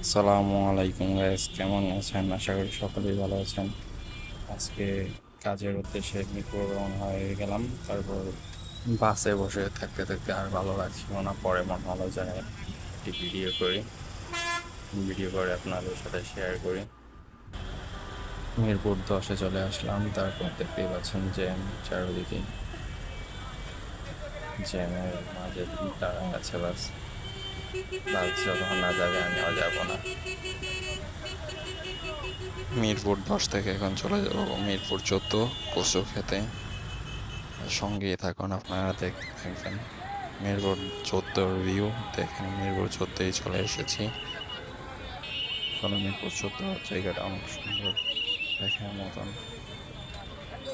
আসসালামু আলাইকুম গাইস, কেমন আছেন? আশা করি সকলেই ভালো আছেন। আজকে কাজের উদ্দেশ্যে মিরপুর রওনা হয়ে গেলাম। তারপর বাসে বসে থাকতে থাকতে আর ভালো লাগছিল না, পরে মনে হলো যে একটি ভিডিও করে আপনাদের সাথে শেয়ার করি। মিরপুর 10-এ চলে আসলাম। তারপর দেখতেই পাচ্ছেন জ্যাম চারিদিকে, জ্যামের মাঝে দাঁড়ায় আছে বাস। বাস যতক্ষণ না যাবে আমিও যাবো না। মিরপুর 10 থেকে এখন চলে যাব মিরপুর 14 কচু খেতে। সঙ্গেই থাকুন, আপনারা দেখতে থাকবেন। মিরপুর 14 ভিউ দেখেন। মিরপুর 14-এই চলে এসেছি। মিরপুর 14 জায়গাটা অনেক সুন্দর, দেখার মতন।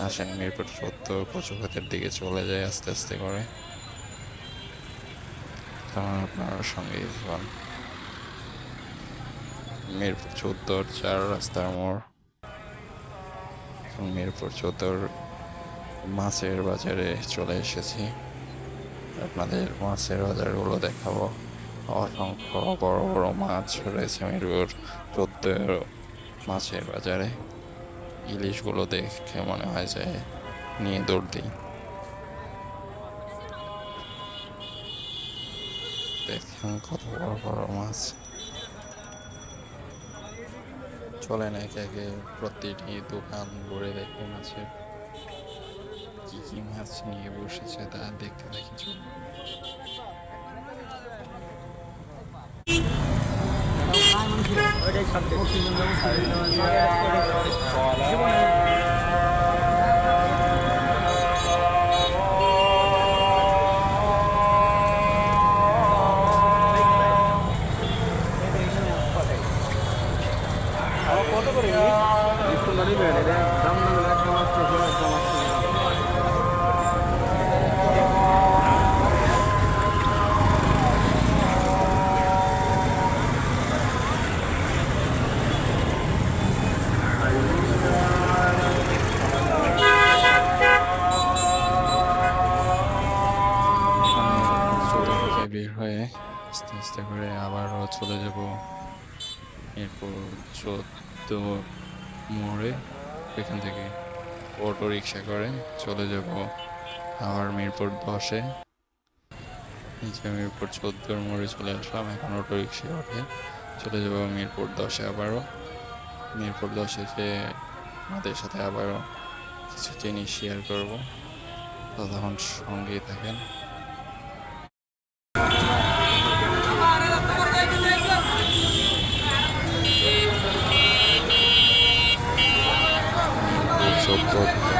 আসেন মিরপুর 14 কচু ক্ষেতের দিকে চলে যায় আস্তে আস্তে করে। তখন আপনারা সঙ্গেই থাকুন। মিরপুর 14 4 রাস্তার মোড়। এখন মিরপুর 14 মাছের বাজারে চলে এসেছি। আপনাদের মাছের বাজারগুলো দেখাবো। অসংখ্য বড় বড় মাছ রয়েছে মিরপুর 14 মাছের বাজারে। ইলিশগুলো দেখে মনে হয় যে নিয়ে দৌড় দিই। দেখেন কত বড় বড় মাছ। চলেন একে একে প্রতিটি দোকান ঘুরে দেখে মাছের কি কি মাছ নিয়ে বসেছে তা দেখতে দেখি। চলুন। কত করে দাম একটা মাছ একটা মাছ। বের হয়ে আস্তে আস্তে করে আবারও চলে যাব মিরপুর 14 মোড়ে। এখান থেকে অটো রিক্সা করে চলে যাব আবার মিরপুর 10-এ। নিচে মিরপুর 14 মোড়ে চলে আসলাম। এখন অটো রিক্সা উঠে চলে যাব মিরপুর 10-এ। আবারও মিরপুর 10-এ যে আমাদের সাথে আবারও কিছু জিনিস শেয়ার করবো, ততক্ষণ সঙ্গেই থাকেন।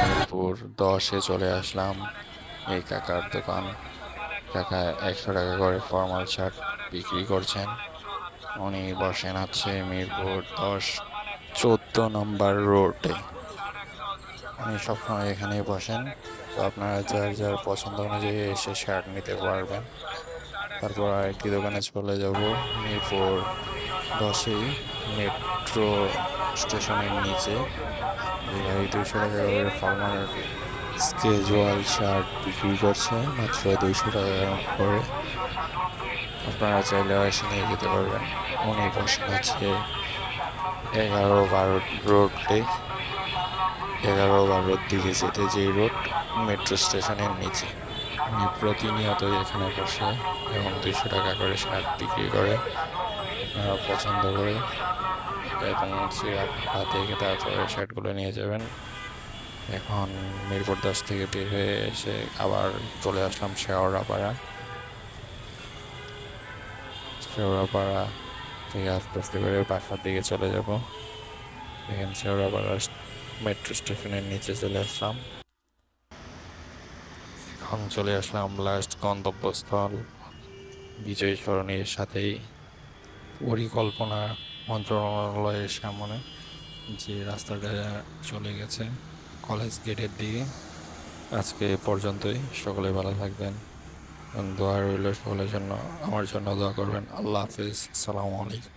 মিরপুর 10-এ চলে আসলাম। এই কাকার দোকান। কাকা 100 টাকা করে ফর্মাল শার্ট বিক্রি করছেন। উনি বসেন হচ্ছে মিরপুর 10 14 নম্বর রোডে। উনি সবসময় এখানেই বসেন। তো আপনারা যার যার পছন্দ অনুযায়ী এসে শার্ট নিতে পারবেন। তারপর আরেকটি দোকানে চলে যাব মিরপুর 10-এই মেট্রো স্টেশনের নিচে। এই ভাই 200 টাকা করে ফর্মাল ক্যাজুয়াল শার্ট বিক্রি করছে মাত্র 200 টাকা করে। আপনারা চাইলে এসে নিয়ে যেতে পারবেন। উনি বসেন হচ্ছে 11-12 রোডে। 11-12 দিকে যেতে যেই রোড, মেট্রো স্টেশনের নিচে। উনি প্রতিনিয়ত এখানে বসে এবং 200 টাকা করে শার্ট বিক্রি করে। আপনারা পছন্দ করে এবং সে হাতে তারপরে শার্টগুলো নিয়ে যাবেন। এখন মিরপুর 10 থেকে বের হয়ে এসে আবার চলে আসলাম শেওড়াপাড়া থেকে আস্তে আস্তে করে বাসার দিকে চলে যাব। এখানে শেওড়াপাড়া মেট্রো স্টেশনের নিচে চলে আসলাম। এখন চলে আসলাম লাস্ট গন্তব্যস্থল বিজয় সরণির সাথেই পরিকল্পনা মন্ত্রণালয়ের সামনে যে রাস্তাটা চলে গেছে কলেজ গেটের দিকে। আজকে এ পর্যন্তই। সকলে ভালো থাকবেন। দোয়া রইল সকলের জন্য। আমার জন্য দোয়া করবেন। আল্লাহ হাফিজ। আসসালামু আলাইকুম।